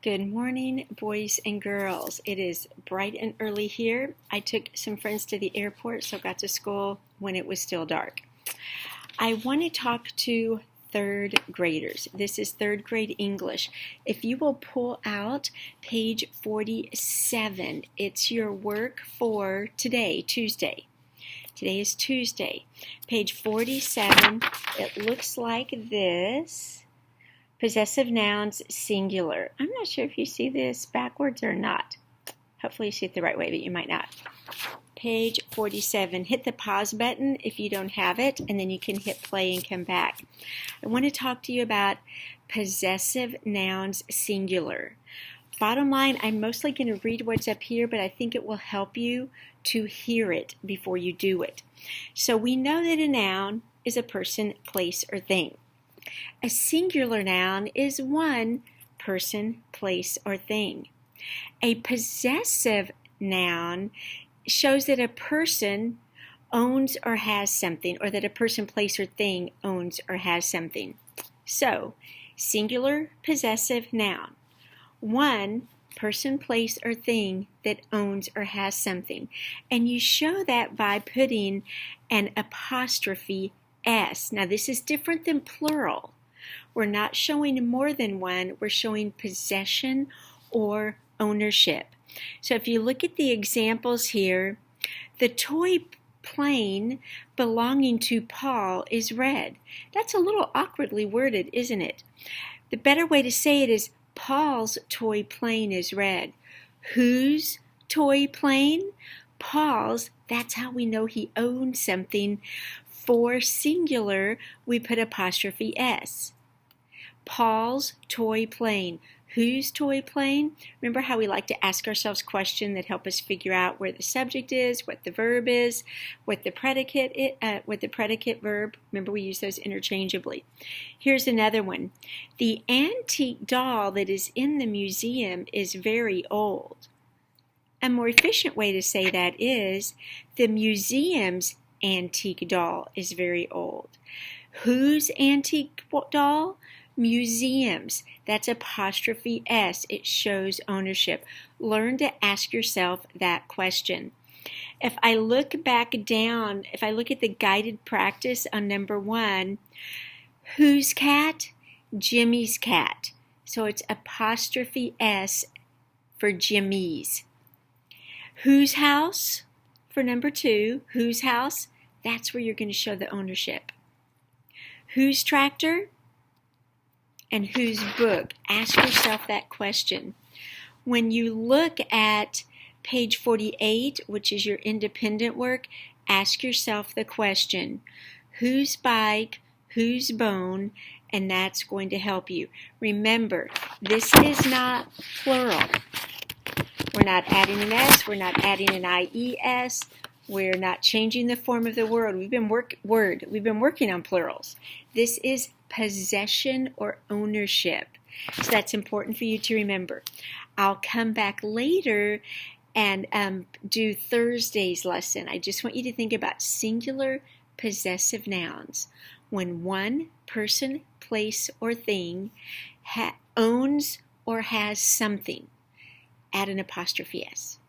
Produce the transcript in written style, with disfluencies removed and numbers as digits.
Good morning, boys and girls. It is bright and early here. I took some friends to the airport, so got to school when it was still dark. I want to talk to third graders. This is third grade English. If you will pull out page 47, it's your work for today, Tuesday. Today is Tuesday. Page 47, it looks like this. Possessive nouns, singular. I'm not sure if you see this backwards or not. Hopefully you see it the right way, but you might not. Page 47. Hit the pause button if you don't have it, and then you can hit play and come back. I want to talk to you about possessive nouns, singular. Bottom line, I'm mostly going to read what's up here, but I think it will help you to hear it before you do it. So we know that a noun is a person, place, or thing. A singular noun is one person, place, or thing. A possessive noun shows that a person owns or has something, or that a person, place, or thing owns or has something. So, singular possessive noun. One person, place, or thing that owns or has something. And you show that by putting an apostrophe S. Now this is different than plural. We're not showing more than one, we're showing possession or ownership. So if you look at the examples here, the toy plane belonging to Paul is red. That's a little awkwardly worded, isn't it? The better way to say it is Paul's toy plane is red. Whose toy plane? Paul's. That's how we know he owns something. For singular, we put apostrophe S. Paul's toy plane. Whose toy plane? Remember how we like to ask ourselves questions that help us figure out where the subject is, what the verb is, what the predicate verb. Remember we use those interchangeably. Here's another one. The antique doll that is in the museum is very old. A more efficient way to say that is the museum's antique doll is very old. Whose antique doll? Museums. That's apostrophe S. It shows ownership. Learn to ask yourself that question. If I look back down, if I look at the guided practice on number 1, whose cat? Jimmy's cat. So it's apostrophe S for Jimmy's. Whose house? For number 2, whose house? That's where you're going to show the ownership. Whose tractor? And whose book? Ask yourself that question. When you look at page 48, which is your independent work, ask yourself the question, whose bike, whose bone, and that's going to help you. Remember, this is not plural. We're not adding an S, we're not adding an IES, we're not changing the form of the word. We've been working on plurals. This is possession or ownership. So that's important for you to remember. I'll come back later and do Thursday's lesson. I just want you to think about singular possessive nouns. When one person, place, or thing owns or has something, add an apostrophe S.